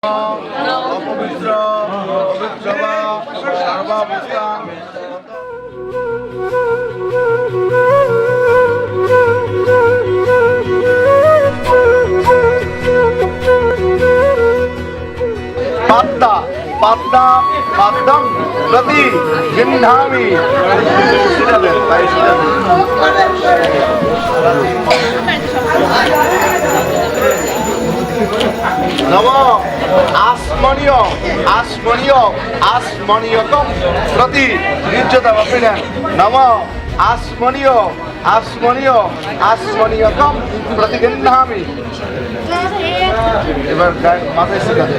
অপবিত্র পবিত্র বা সর্বাবস্থান পাদ্মা পাদ্মা পাদ্মম প্রতি গৃহ্ণামি নম আসমনীয় আসমনীয় আসমনীয়কম প্রতি নির্যতা বাপিনা নম আসমনীয় আসমনীয় আসমনীয়কম প্রতি গৃহ্ণামি। এবার মাথায় শিখাতে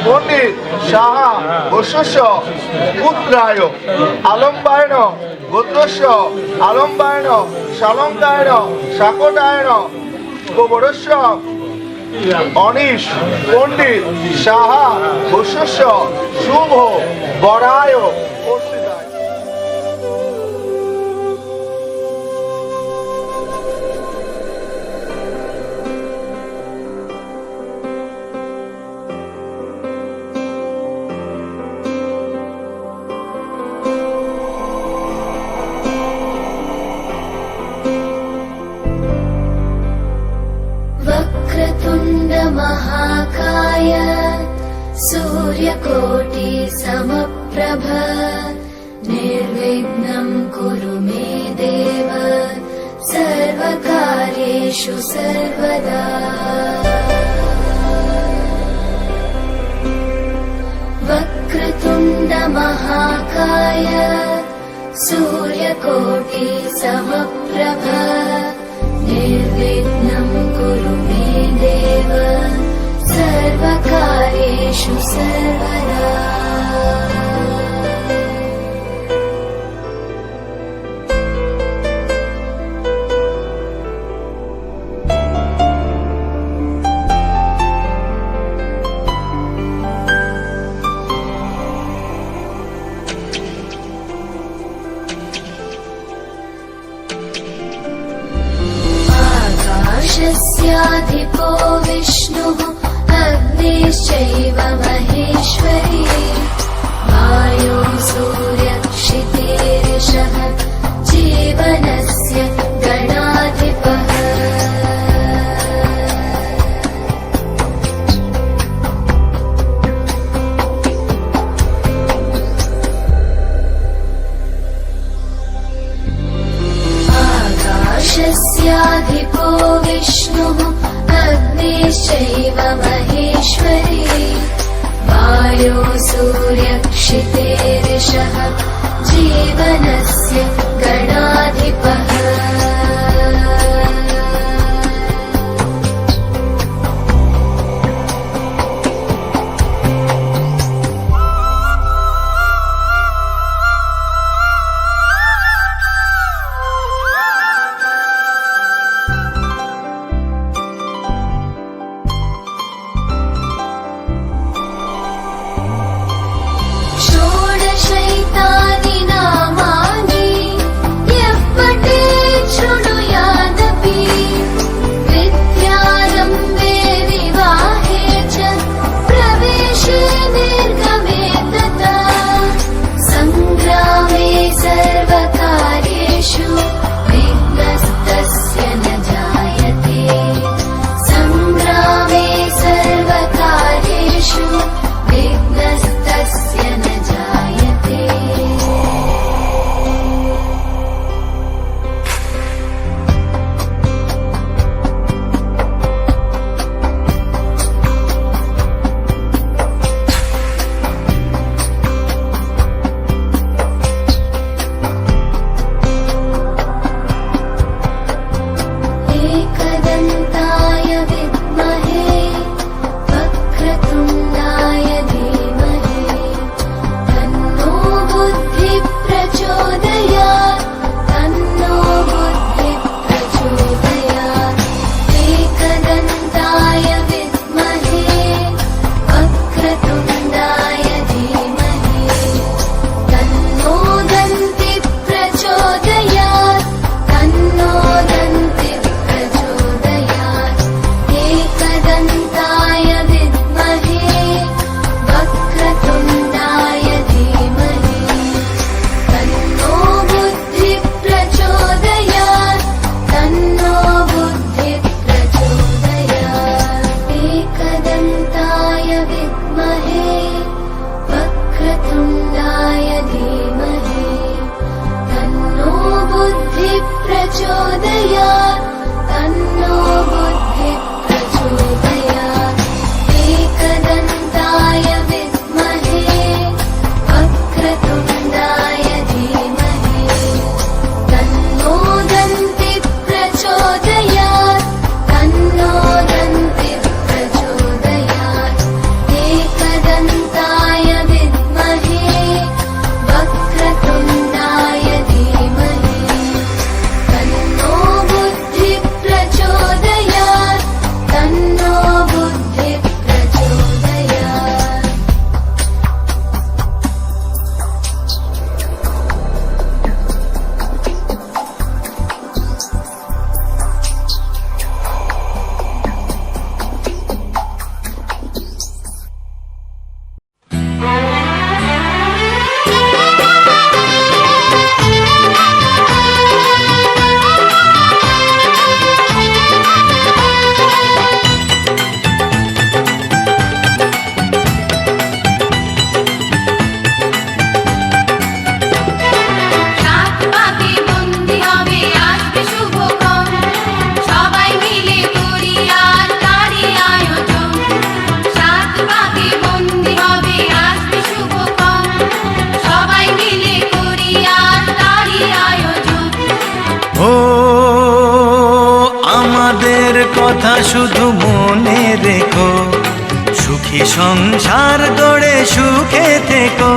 পণ্ডিত সাহা বৈশ্য পুত্রায় আলম্বায়ন গোত্রস্য আলম্বায়ন শালঙ্কায়ন শাকটায়ন গোবরস্য অনিশ পণ্ডিত সাহা বৈশ্য শুভ বরায় वक्रतुण्ड महाकाय सूर्यकोटि समप्रभ निर्विघ्नं कुरु मे देव सर्वकार्येषु सर्वदा। वक्रतुण्ड महाकाय सूर्यकोटि समप्रभ निर्विघ्नं कुरु मे देव सर्वकार्येषु सर्वदा। आकाशस्याधिपो विष्णुः अग्निश्चैव महेश्वरी वायो सूर्यक्षितेरिषः जीवनस्य गणाधिपः। आकाशस्याधिपो विष्णुः अग्निश्चैव महेश्वरी वायो सूर्यक्षितेरिषः जीवनस्य गणाधिपः। षोडशैतानि नामानि কথা শুধু মনে রেখো, সুখী সংসার গড়ে সুখে থেকো।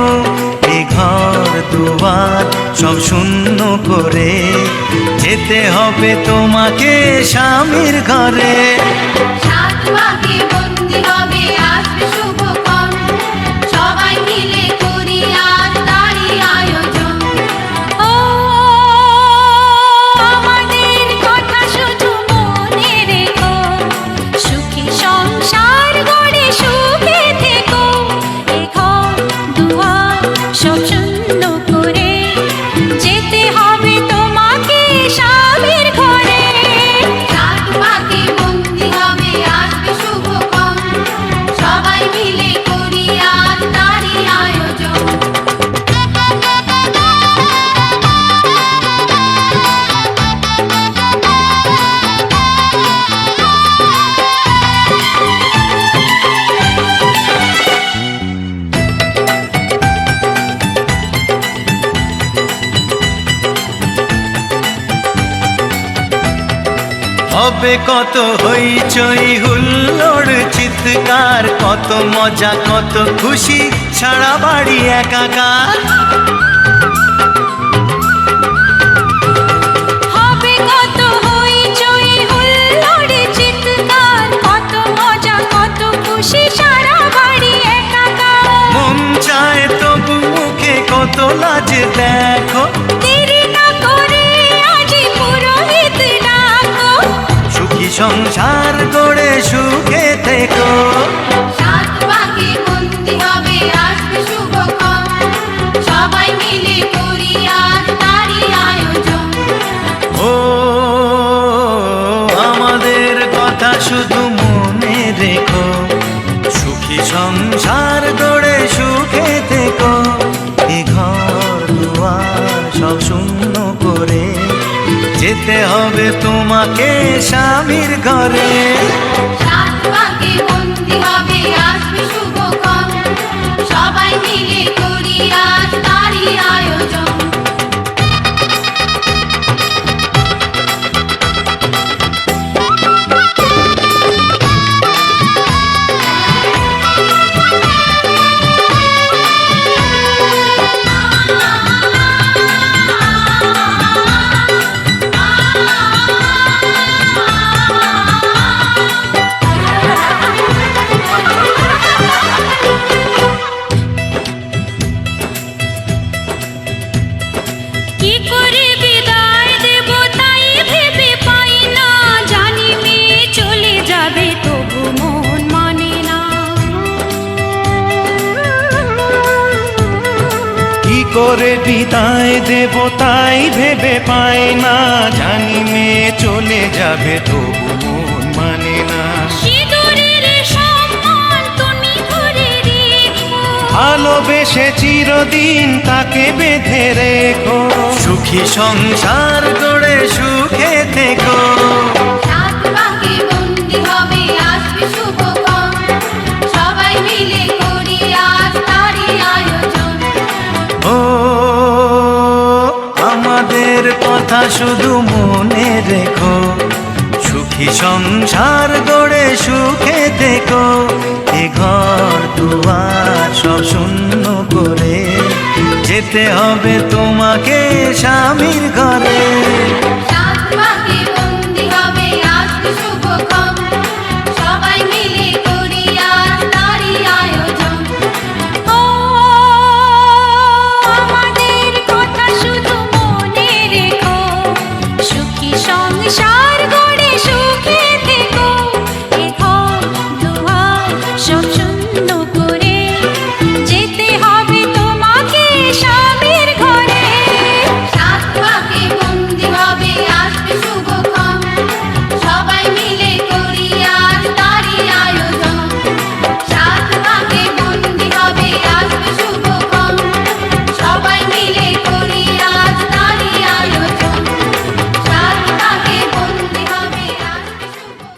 এ ঘর দুয়ার সব শূন্য করে যেতে হবে তোমাকে স্বামীর ঘরে। সাত পাকে বন্দি হবে আসবে শুভক্ষণ, সবাই মিলে করি আজ তারই আয়োজন। ও আমাদের কথা শুধু মনে রেখো, সুখী সংসার গড়ে সুখে থেকো। এ ঘর দুয়ার সব শূন্য করে যেতে হবে তোমাকে স্বামীর ঘরে। সাত পাকে বন্দি হবে আসবে শুভক্ষণ, সবাই মিলে করি আজ তারই আয়োজন। হবে কত হইচই হুল্লোড় চিৎকার, কত মজা কত খুশি সারা বাড়ি একাকার। হবে কত হইচই হুল্লোড় চিৎকার, কত মজা কত খুশি সারা বাড়ি একাকার। মন চায় তবু মুখে কত লাজ দেখো, দেরি না করে আজই পুরোহিত ডাকো। সুখী সংসার গড়ে সুখে থেকো। সাত পাকে বন্দি হবে আসবে শুভক্ষণ, সবাই মিলে করি আজ তারই আয়োজন। ও আমাদের কথা শুধু মনে রেখো, সুখী সংসার গড়ে সুখে থেকো। এ ঘর দুয়ার সব শূন্য করে যেতে হবে তোমাকে স্বামীর ঘরে। সাত পাকে বন্দি হবে আসবে শুভক্ষণ, সবাই মিলে করি আজ তারই আয়োজন। কি করে বিদায় দেব তাই ভেবে পাই না, জানি মেয়ে চলে যাবে তবু মন মানে না। কি করে বিদায় দেব তাই ভেবে পায় না, জানি মেয়ে চলে যাবে তবু মন মানে না। সিঁদুরের সম্মান তুমি ধরে রেখো, ভালোবেসে চিরদিন তাকে বেঁধে রেখো, সুখী সংসার গড়ে সুখে থেকো। সাত পাকে বন্দি হবে আসবে শুভক্ষণ, সবাই মিলে করি আজ তারই আয়োজন। ও আমাদের কথা শুধু মনে রেখো, সুখী সংসার গড়ে সুখে থেকো। এ ঘর দুয়ার সব শূন্য করে যেতে হবে তোমাকে স্বামীর ঘরে। সাত পাকে বন্দি হবে আসবে শুভক্ষণ, সবাই মিলে করি আজ তারই আয়োজন। ও আমাদের কথা শুধু মনে রেখো, সুখী সংসার গড়ে সুখে থেকো। এ ঘর দুয়ার সব শূন্য করে যেতে হবে তোমাকে স্বামীর ঘরে। সাত পাকে বন্দি হবে আসবে শুভক্ষণ, সবাই মিলে করি আজ তারই আয়োজন। সাত পাকে বন্দি হবে আসবে শুভক্ষণ, সবাই মিলে করি আজ তারই আয়োজন। সাত পাকে বন্দি হবে আসবে শুভক্ষণ।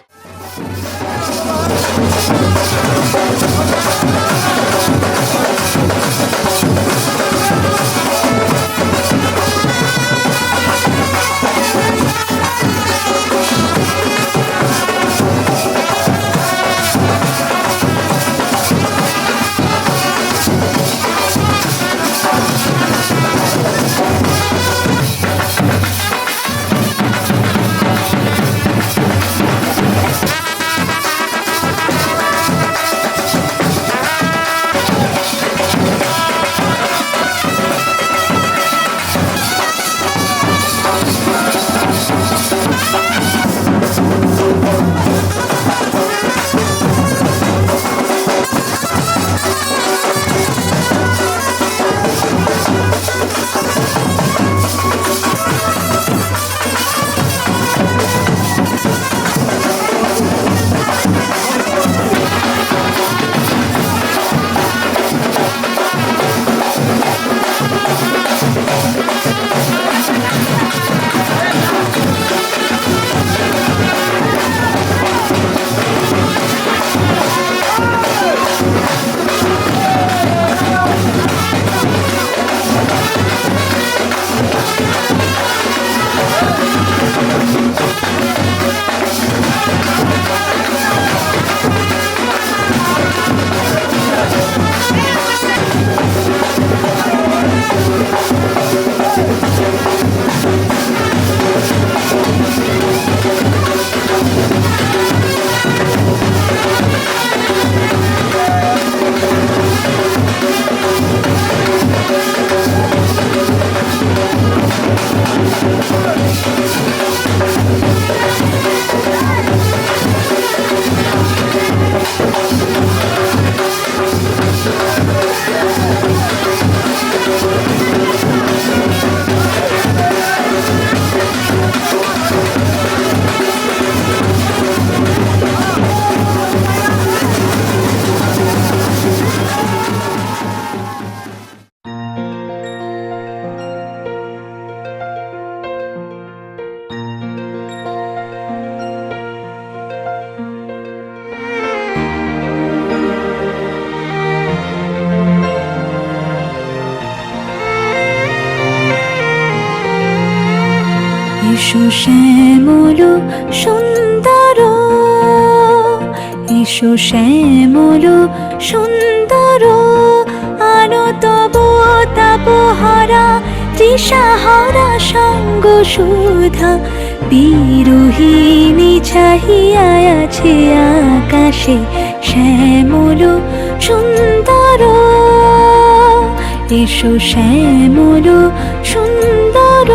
এসো শ্যামল সুন্দর, এসো শ্যামল সুন্দর, আনো তব তাপহারা তৃষাহারা সঙ্গ সুধা। বিরোহিণী চাহিয়া আছে আকাশে শ্যামল সুন্দর, এসো শ্যামল সুন্দর।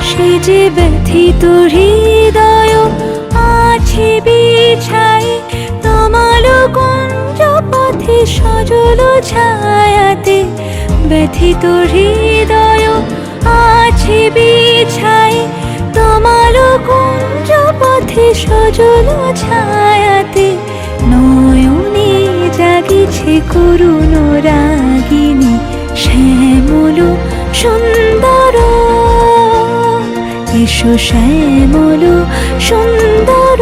সে যে ব্যথিত হৃদয় আছে বিছাই, তমাল কুঞ্জ পথে সজল ছায়াতে। ব্যথিত হৃদয় আছে বিছাই, তমাল কুঞ্জ পথে সজল ছায়াতে। নয়নে জাগিছে করুণ রাগিনী শ্যামল সুন্দর, এসো শ্যামল সুন্দর।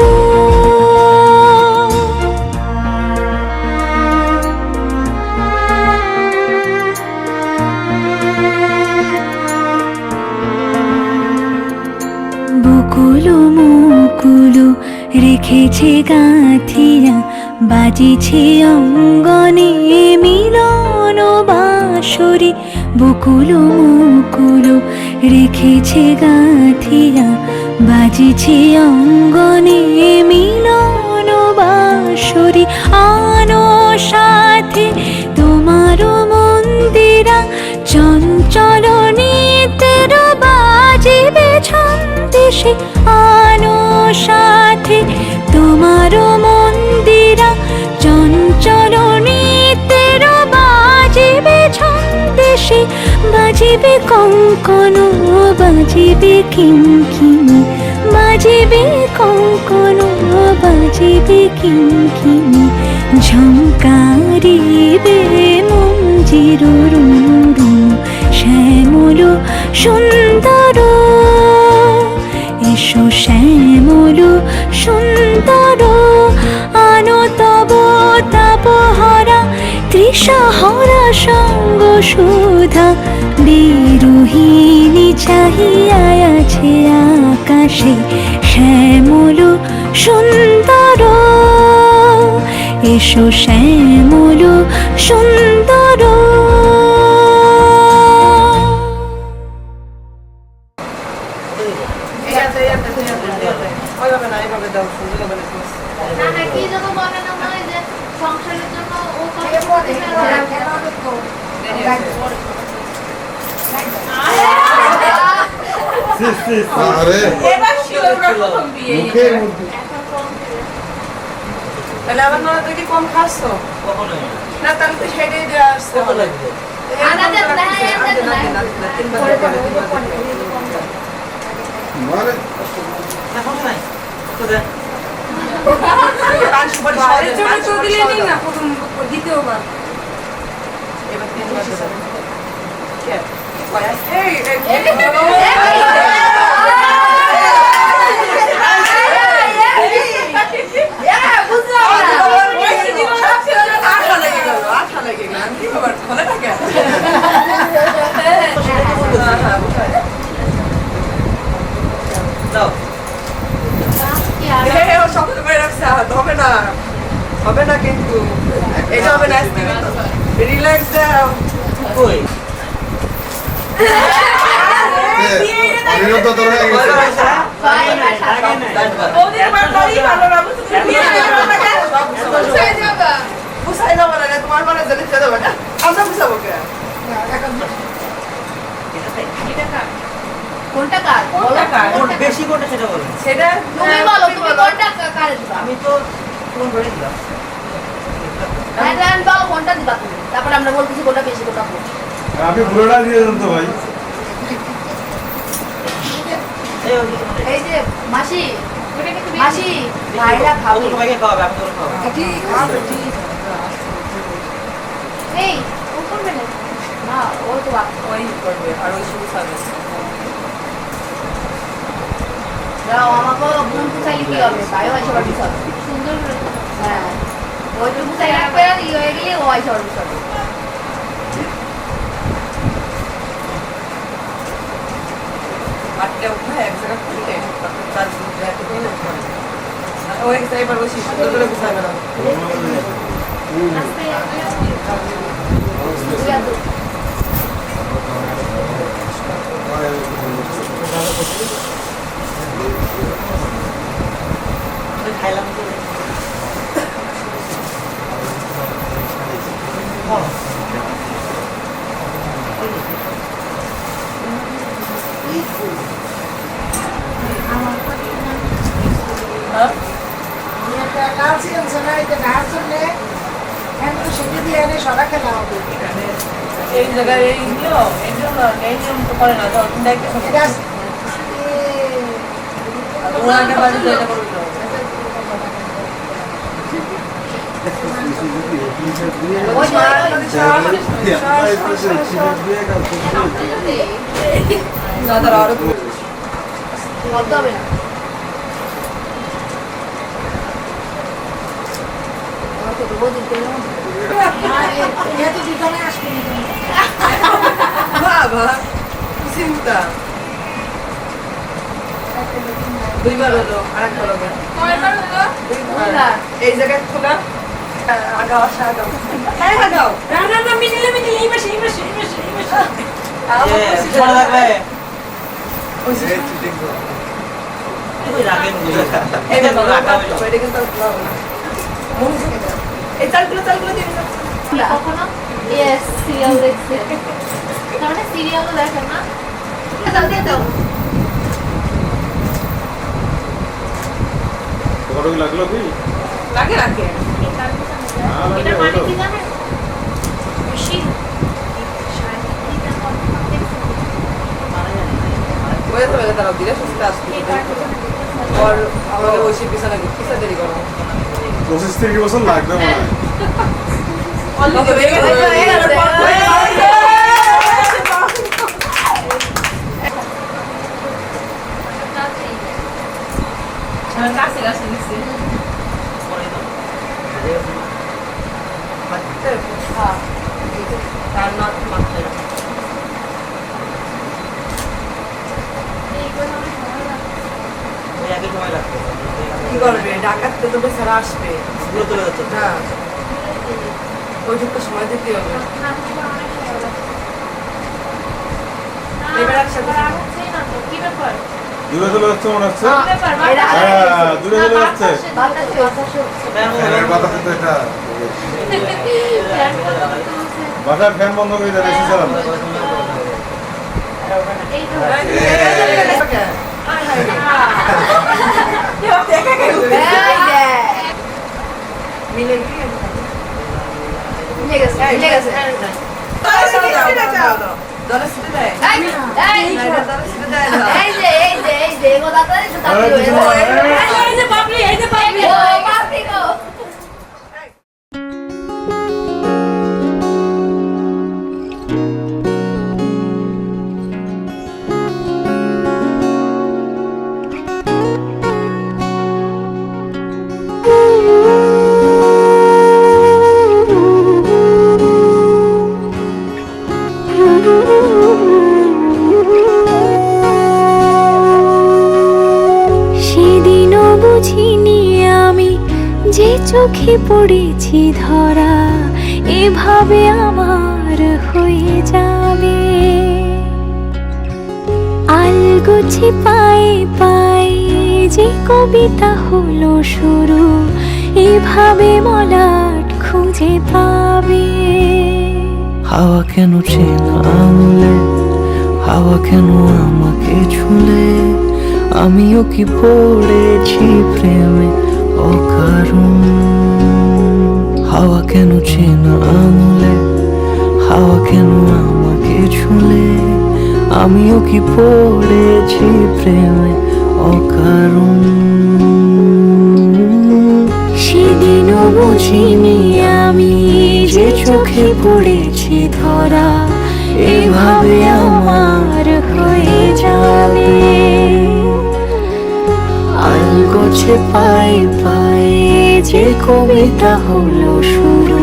বকুল মুকুল রেখেছে গাঁথিয়া, বাজিছে অঙ্গনে মিলন বাঁশরি। বকুল মুকুল রেখেছে গাঁথিয়া, বাজিছে অঙ্গনে মিলন বাঁশরি। আনো সাথে তোমার মন্দিরা, চঞ্চল নিতের বাজিবে ছন্দেশে। আনো সাথে তোমার মন্দিরা, চঞ্চল নিতের বাজিবে ছন্দেশে। বাজিবে কঙ্কন, বাজিবে কিঙ্কিণী, বাজিবে কঙ্কন, বাজিবে কিঙ্কিণী। ঝঙ্কারিবে মঞ্জির রুনু শ্যামল সুন্দর, এসো শ্যামল সুন্দর। আনো তব তাপহারা তৃষাহারা সঙ্গ সুধা। বিরোহিণী চাহিয়া আছে আকাশে শ্যামল সুন্দর, এসো শ্যামল সুন্দর। তাহলে আবার না তুই কি কম খাচ্ছ না, তাহলে তো সেটাই দেওয়া আসতে হবে। দ্বিতীয়বার এবার হবে না, কিন্তু এটা হবে না। রিল্যাক্স দাও। তোমার মানে জানিয়ে দেবে না, আমরা বুঝাবো কে? কোনটা কার? কোনটা কার? বেশি কোনটা সেটা বলো। সেটা তুমি বলো, তুমি কোনটা কারে দিবা? আমি তো কোন ধরে দিলাম। হ্যাঁ, দেন বাবা কোনটা দিবা তুমি? তারপর আমরা বলতেছি কোনটা বেশি কোনটা কম। আপনি পুরোটা দিয়ে দেন তো ভাই। এই যে মাসি, মাসি ভাইরা খাবে। সবাইকে খাওয়াবে, আমি তো খাওয়াবো। ঠিক আছে, ঠিক এই উপর হ্যাঁ ও তো ওই করবে আর ওই শুরু থাকবে যাও আমাকে বোন পুষাইলে কি হবে তাইও আছে বাড়ি সব সুন্দর করে হ্যাঁ ওইটু পুষাই রাখবে আর ই হয়ে গেলে ও আছে বাড়ি সব আটটা উঠে এক জায়গা খুলে তার একটা দিলে ও এক জায়গায় এবার বসি সুন্দর করে বুঝাবে না খাইলাম তো এই জায়গায় এই নিয়ম এই জন্য এই নিয়ম তো করে না তো দেখতে ওনাকে বাড়িতে এটা করবে না তারা আরো বলতে হবে না আমাকে রোজ দিতে বাবা চিন্তা দুইবার হলো আরেকবার হবে এই জায়গায় খোলা আগাও আসা আগাও হ্যাঁ আগাও ভালো লাগবে ওই রাখেন এই চালগুলো দিয়ে কখনো ইয়েস সিরিয়াল দেখছে তার মানে সিরিয়ালও দেখেন না দাও দিয়ে দাও কত লাগলো কি লাগে রাখে এটা মানে কি জানেন বেশি ওই তো তারা দিলে সুস্থ আসবে আর আমাদের ওই পিছনে কিসে দেরি করো 25-30 বছর লাগবে মনে হয় অল্প হয়ে গেছে কাছে কাছে নিচ্ছে তার না মাত্র ওই একই সময় লাগবে কি করবে ডাকাত তো বেচারা আসবে পুরো তুলে যাচ্ছে না ওইটুকু সময় দিতে হবে এবার একসাথে দূরে চলে যাচ্ছে মনে হচ্ছে হ্যাঁ দূরে চলে যাচ্ছে বাতাসে তো এটা বাসার ফ্যান বন্ধ করে দেন এসি চালান মিলে গিয়ে মিলে গেছে দলে সিটে দেয় দলে সিটে দেয় এই যে এগো দাদা একটু তাড়াতাড়ি হয়ে যাবে এই যে পাপড়ি ও পাপড়ি গো চোখে পড়েছি ধরা এভাবে আমার হয়ে যাবে আলগোছে পায়ে পায়ে যে কবিতা হলো শুরু এভাবে মলাট খুঁজে পাবে হাওয়া কেন চেনা আঙুলে হাওয়া কেন আমাকে ছুলে আমিও কি পড়েছি প্রেমে অকারণ হাওয়া কেন চেনা আঙুলে হাওয়া কেন আমাকে ছুলে আমিও কি পড়েছি প্রেমে অকারণ সেদিনও বুঝিনি আমি যে চোখে পড়েছি ধরা এভাবে আমার হয়ে যাবে আলগোছে পায়ে পায়ে যে কবিতা হলো শুরু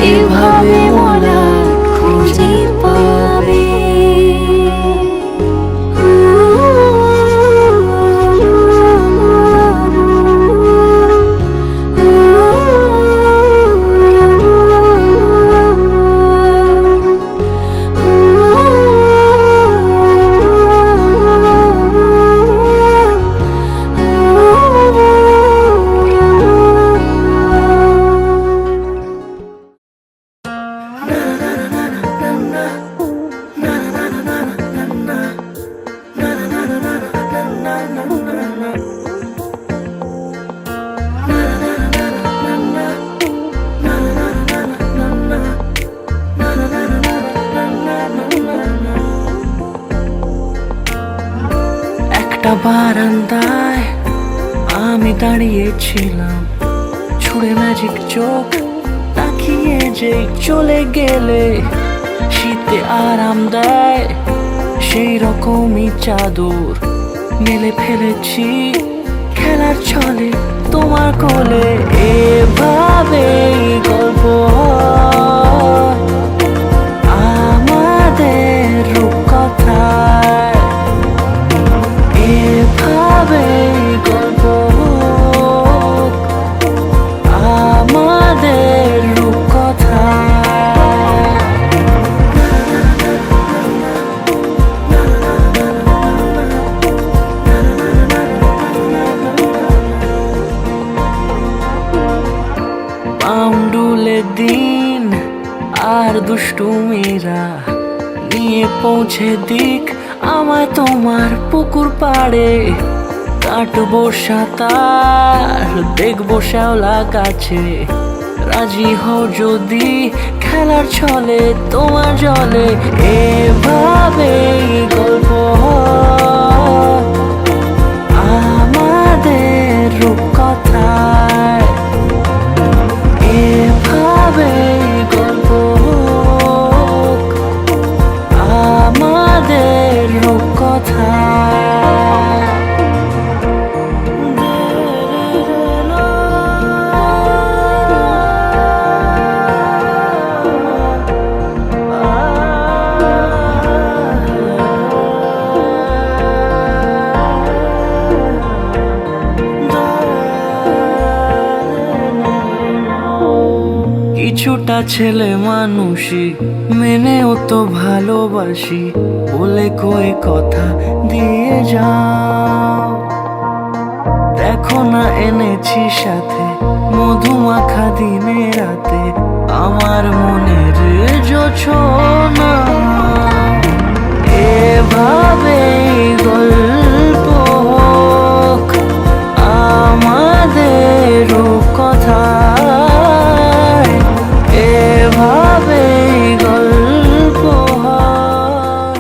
এভাবে মোলা খুঁজে পাবে একটা বারান্দায় আমি দাঁড়িয়েছিলাম ছুঁড়ে ম্যাজিক চোখ তাকিয়ে যে চলে গেলে শীতে আরাম দেয় সেই রকমই চাদর মেলে ফেলেছি খেলার ছলে তোমার কোলে এভাবে গল্প হয় আমাদের রূপকথায় এভাবে গল্প হোক আমাদের রূপকথায় পাউন্ডুলে দিন আর দুষ্টুমিরা নিয়ে পৌঁছে দিক আমায় তোমার পুকুর পাড়ে কাটবো সাঁতার দেখবো শ্যাওলা গাছে রাজি হও যদি খেলার ছলে তোমার জলে এভাবে গল্প হয় আমাদের রূপকথায় এভাবে গল্প হোক আমাদের রূপকথায় কিছুটা ছেলে মানুষই মেনেও তো ভালোবাসি বলে কয়ে কথা দিয়ে যাও দেখো না এনেছি সাথে মধুমাখা দিনে রাতে আমার মনের জোছনা এভাবে গল্প হোক আমাদের রূপকথায় এভাবে গল্প হয়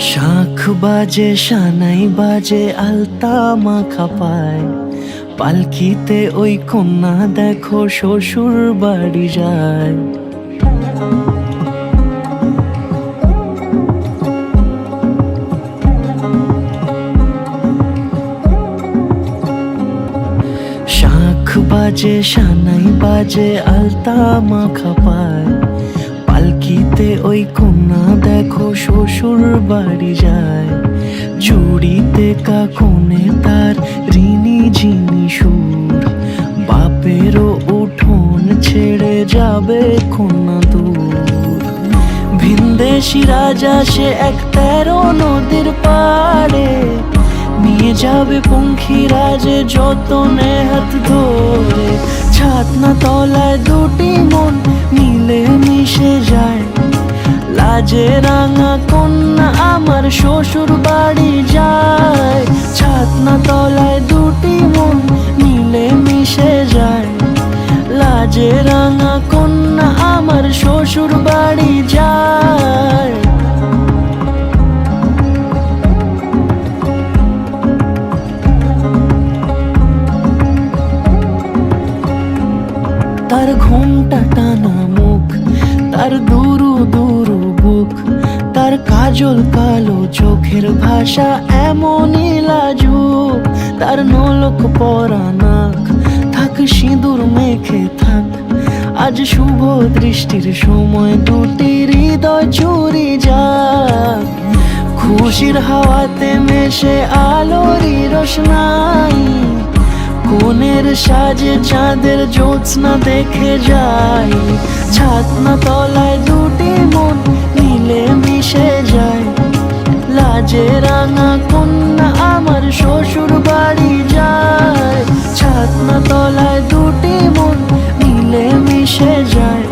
শাঁখ বাজে সানাই বাজে আলতা মাখা পায় পালকিতে ওই কন্যা দেখো শ্বশুর বাড়ি যায় শাঁখ বাজে সানাই সানাই বাজে আলতা মাখা পায়, পালকিতে ওই কন্যা দেখো শ্বশুর বাড়ি যায়। জুড়িতে কাকনে তার ঋণী ঝিনি সুর, বাপেরও উঠোন ছেড়ে যাবে কন্যা দূর। ভিনদেশি রাজা সে এক 13 নদীর পাড়ে, নিয়ে যাবে পঙ্খিরাজে যতনে হাত ধরে। ছাতনা তলায় দুটি মন মিলে মিশে যায়, লাজে রাঙা কন্যা আমার শ্বশুর বাড়ি যায়। ছাতনা তলায় দুটি মন মিলে মিশে যায়, লাজে রাঙা কন্যা আমার শ্বশুর বাড়ি যায়। তার ঘোমটা টানা মুখ, তার দুরু দুরু বুক, তার কাজল কালো চোখের ভাষা এমনই লাজুক। তার নলক পরা নাক, থাক সিঁদুর মেখে থাক, আজ শুভ দৃষ্টির সময় দুটি হৃদয় চুরি যাক। খুশির হাওয়াতে মেশে আলোরই রোশনাই, কোণের সাজে চাঁদের জ্যোৎস্না দেখে যাই। ছাতনা তলায় দুটি মন মিলে মিশে যায়, লাজে রাঙা কন্যা আমার শ্বশুর বাড়ি যায়। ছাতনা তলায় দুটি মন মিলে মিশে যায়,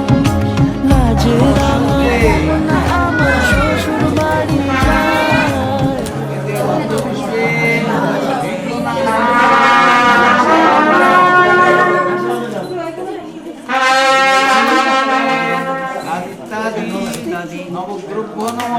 লাজে রাঙা কন্যা আমার শ্বশুর বাড়ি যায়। নবদ্রব্য নম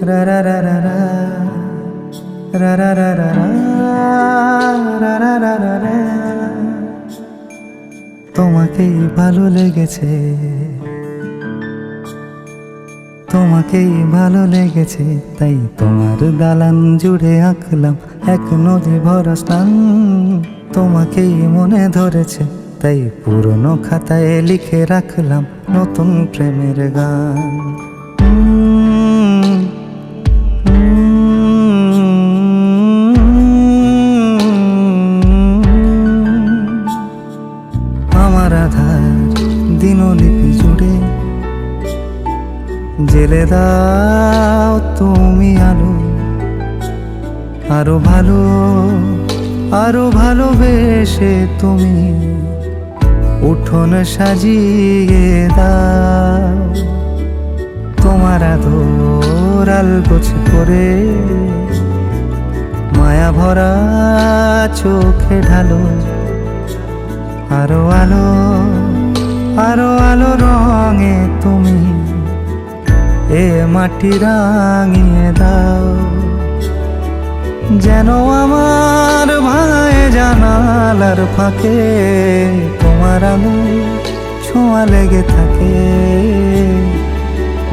রা রা রা রা রা রা রা রা রা রা রা রা রা রা। তোমাকেই ভালো লেগেছে, তোমাকেই ভালো লেগেছে, তাই তোমার দালান জুড়ে আঁকলাম এক নদী ভরা স্নান। তোমাকেই মনে ধরেছে, তাই পুরনো খাতায় লিখে রাখলাম নতুন প্রেমের গান। আমার আধার দিনলিপি জুড়ে জেলে দাও তুমি আলো, আরো ভালো আরো ভালোবেসে তুমি উঠোন সাজিয়ে দাও। তোমার আদর আলগোছ করে মায়া ভরা চোখে ঢালো, আরো আলো আরো আলো রঙে তুমি এ মাটি রাঙিয়ে দাও। যেন আমার ভাঙায় জানালার ফাঁকে তোমার আলো ছোঁয়া লেগে থাকে।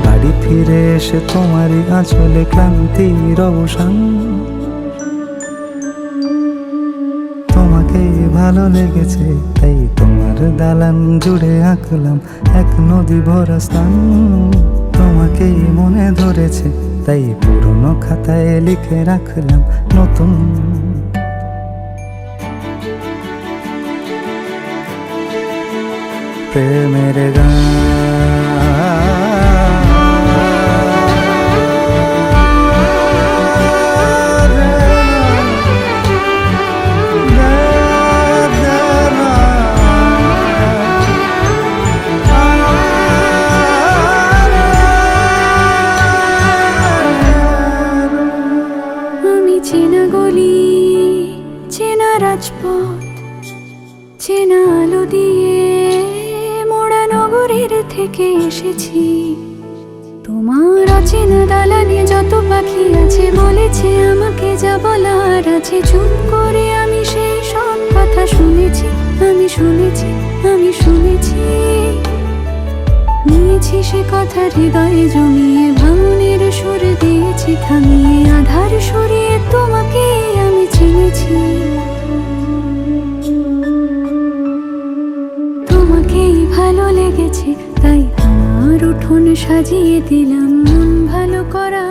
বাড়ি ফিরে এসে তোমারই আঁচলে ক্লান্তির অবসান। ভালো লেগেছে, তাই তোমার দালান জুড়ে আঁকলাম এক নদী ভরা স্থান। তোমাকেই মনে ধরেছে, তাই পুরনো খাতায় লিখে রাখলাম নতুন। প্রেমের গান আমি চেনা গলি, চেনা রাজপথ, চেনা আলো দিয়ে মোড়া নগরের থেকে এসেছি। তোমার অচেনা দালানে যত পাখি আছে, বলেছে আমাকে যা বলার আছে। চুপ করে আমি সেই সব কথা শুনেছি, আমি শুনেছি, আমি শুনেছি। নিয়েছি সে কথা হৃদয়ে জমিয়ে, ভাঙনের সুর দিয়েছি থামিয়ে। আধার সরিয়ে তোমাকে আমি চিনেছি, তোমাকেই ভালো লেগেছে, তাই আমার উঠোন সাজিয়ে দিলাম মন ভালো করা